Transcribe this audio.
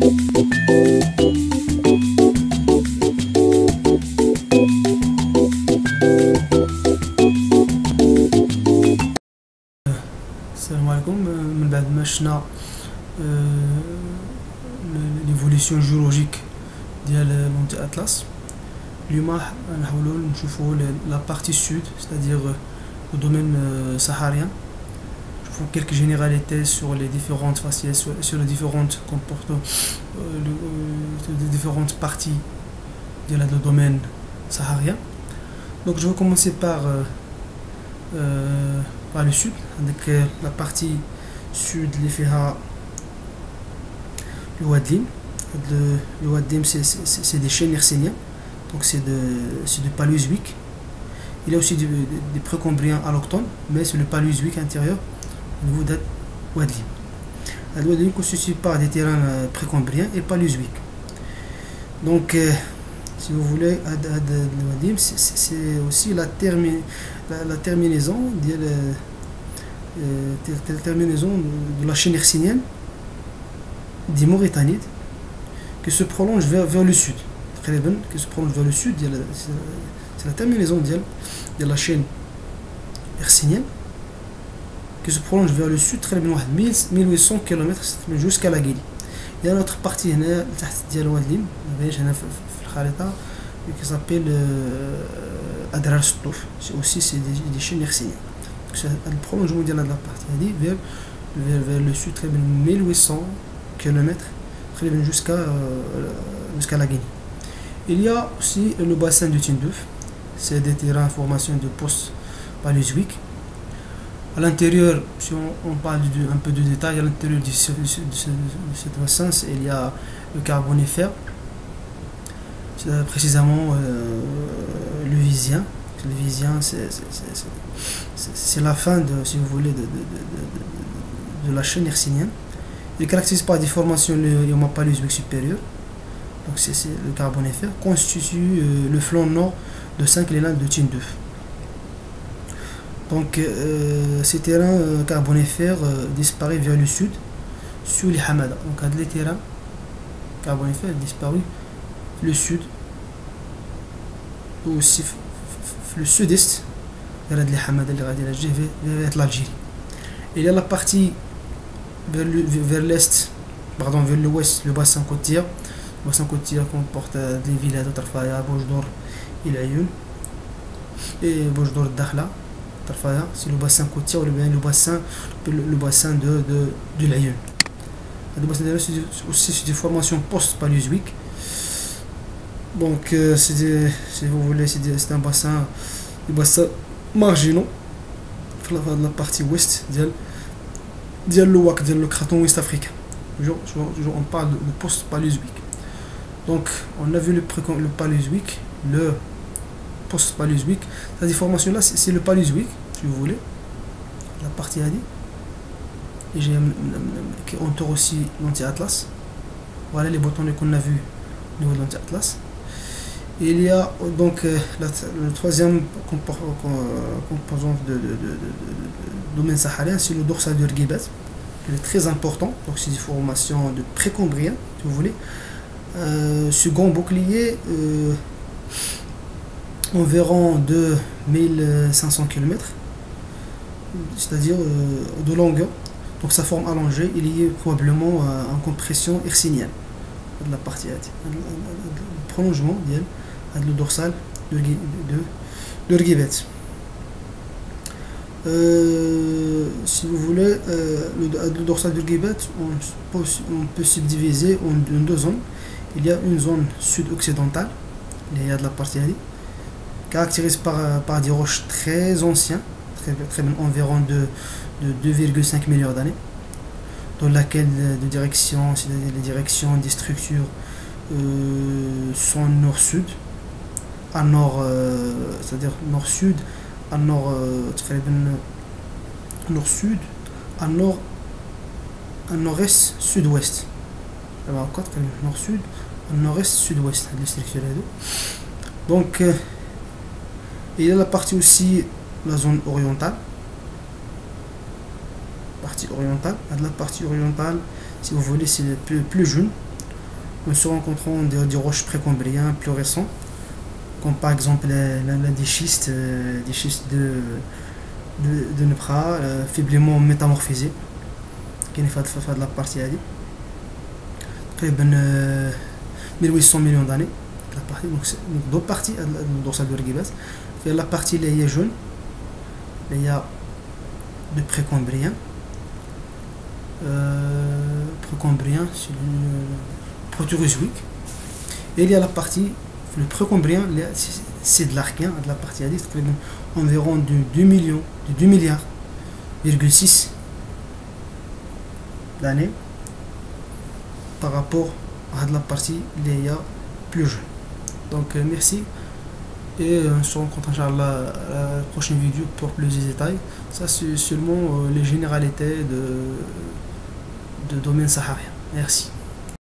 السلام عليكم. من بعد ما شفنا ليفوليسيون جيولوجيك ديال لونتي اطلس، اليوم نحاولوا نشوفوا لا بارتي سود، c'est-à-dire le domaine saharien. Nشوفوا quelques généralités sur les différentes faciès, sur les différentes comportements, les différentes parties de le domaine saharien. Donc je vais commencer par le sud, avec la partie sud اللي فيها الوادلين. الوادلين c'est des chaînes hercyniennes, donc c'est de paléozoïque. Il y a aussi des précambriens allochtones, mais c'est le paléozoïque intérieur au niveau de l'Ouadlim. L'Ouadlim constitué par des terrains précambriens et paléozoïques. Donc si vous voulez, l'Ouadlim c'est aussi la terminaison de la chaîne hercynienne des Mauritanides qui se prolonge vers le sud. Qui se prolonge vers le sud, c'est la terminaison de la chaîne hercynienne qui se prolonge vers le sud, 1800 km jusqu'à la Guinée. Il y a une autre partie هنا تحت ديال الوادلين هنا في الخريطة qui s'appelle Adrar Stouf. C'est aussi des chaînes hercyniennes. Le prolongement de la partie vers le sud, 1800 km jusqu'à la Guinée. Il y a aussi le bassin de Tindouf, c'est des terrains en formation de post-paléozoïque. À l'intérieur, si on parle un peu de détails, à l'intérieur de ce bassin, il y a le Carbonifère, c'est précisément le Vizien. Le Vizien, c'est la fin, si vous voulez, de la chaîne hercynienne. Il est caractérisé par des formations paléozoïque supérieure, donc c'est le Carbonifère, constitue le flanc nord de 5 laines de Tindouf. Donc ces terrains carbonifères disparaissent vers le sud sur les Hamada. Donc les terrains carbonifères disparus le sud ou aussi le sud-est vers les Hamada vers l'Algérie. Il y a la partie vers l'est, pardon, vers l'ouest, le bassin côtier. Le bassin côtier comporte des villages de Tarfaya, Boujdour et l'Ayoun, et Boujdour Dakhla. Tarfaya, c'est le bassin côtier ou le bassin de l'Ayoun. Le bassin de l'Ayoun, c'est aussi des formations post-paléozoïques. Donc, si vous voulez, c'est un bassin, des bassins marginaux, de la partie ouest le craton ouest africain. Toujours on parle de post-paléozoïque. Donc on a vu le paléozoïque, le post-paléozoïque. Cette déformation là c'est le paléozoïque, si vous voulez, la partie AD, et qui entoure aussi l'anti-atlas. Voilà les boutons qu'on a vu au niveau de l'anti-atlas. Et il y a donc le troisième composant de domaine saharien, c'est le dorsal de Rguibat, qui est très important. Donc c'est des formations de précambrien, si vous voulez. Second bouclier, environ de 1500 km, c'est-à-dire de longueur. Donc sa forme allongée, il y a probablement en compression hercynienne de la partie le prolongement le dorsal de Rguibat. Si vous voulez, le dorsal de Rguibat, on peut subdiviser en deux zones. Il y a une zone sud-occidentale, il y a de la partie caractérisée par des roches très anciennes, environ de 2,5 milliards d'années, dans laquelle les directions des structures sont nord-sud, à nord, c'est-à-dire nord-sud, à nord-sud, à nord-est, sud-ouest. Nord-sud, nord-est, sud-ouest, les structures. Donc, il y a la partie aussi, la zone orientale. La partie orientale, si vous voulez, c'est plus jaune. en se rencontrant des roches précambriens plus récents, comme par exemple des schistes de Nebra, faiblement métamorphisés, qui est fait de la partie à تقريبا 1800 millions d'années. La partie, donc deux parties dans sa Gorgibas. Il y a la partie اللي هي jaune, il y a de précambrien. Précambrien, c'est le protérozoïque. Et il y a la partie, le précambrien, c'est de l'archéen, de la partie addict, environ de 2 millions, de 2 milliards, 6 d'années par rapport à la partie il y a plus jeune. Donc merci et on se rencontre Inch'Allah à la prochaine vidéo pour plus de détails. Ça c'est seulement les généralités de domaine saharien. Merci.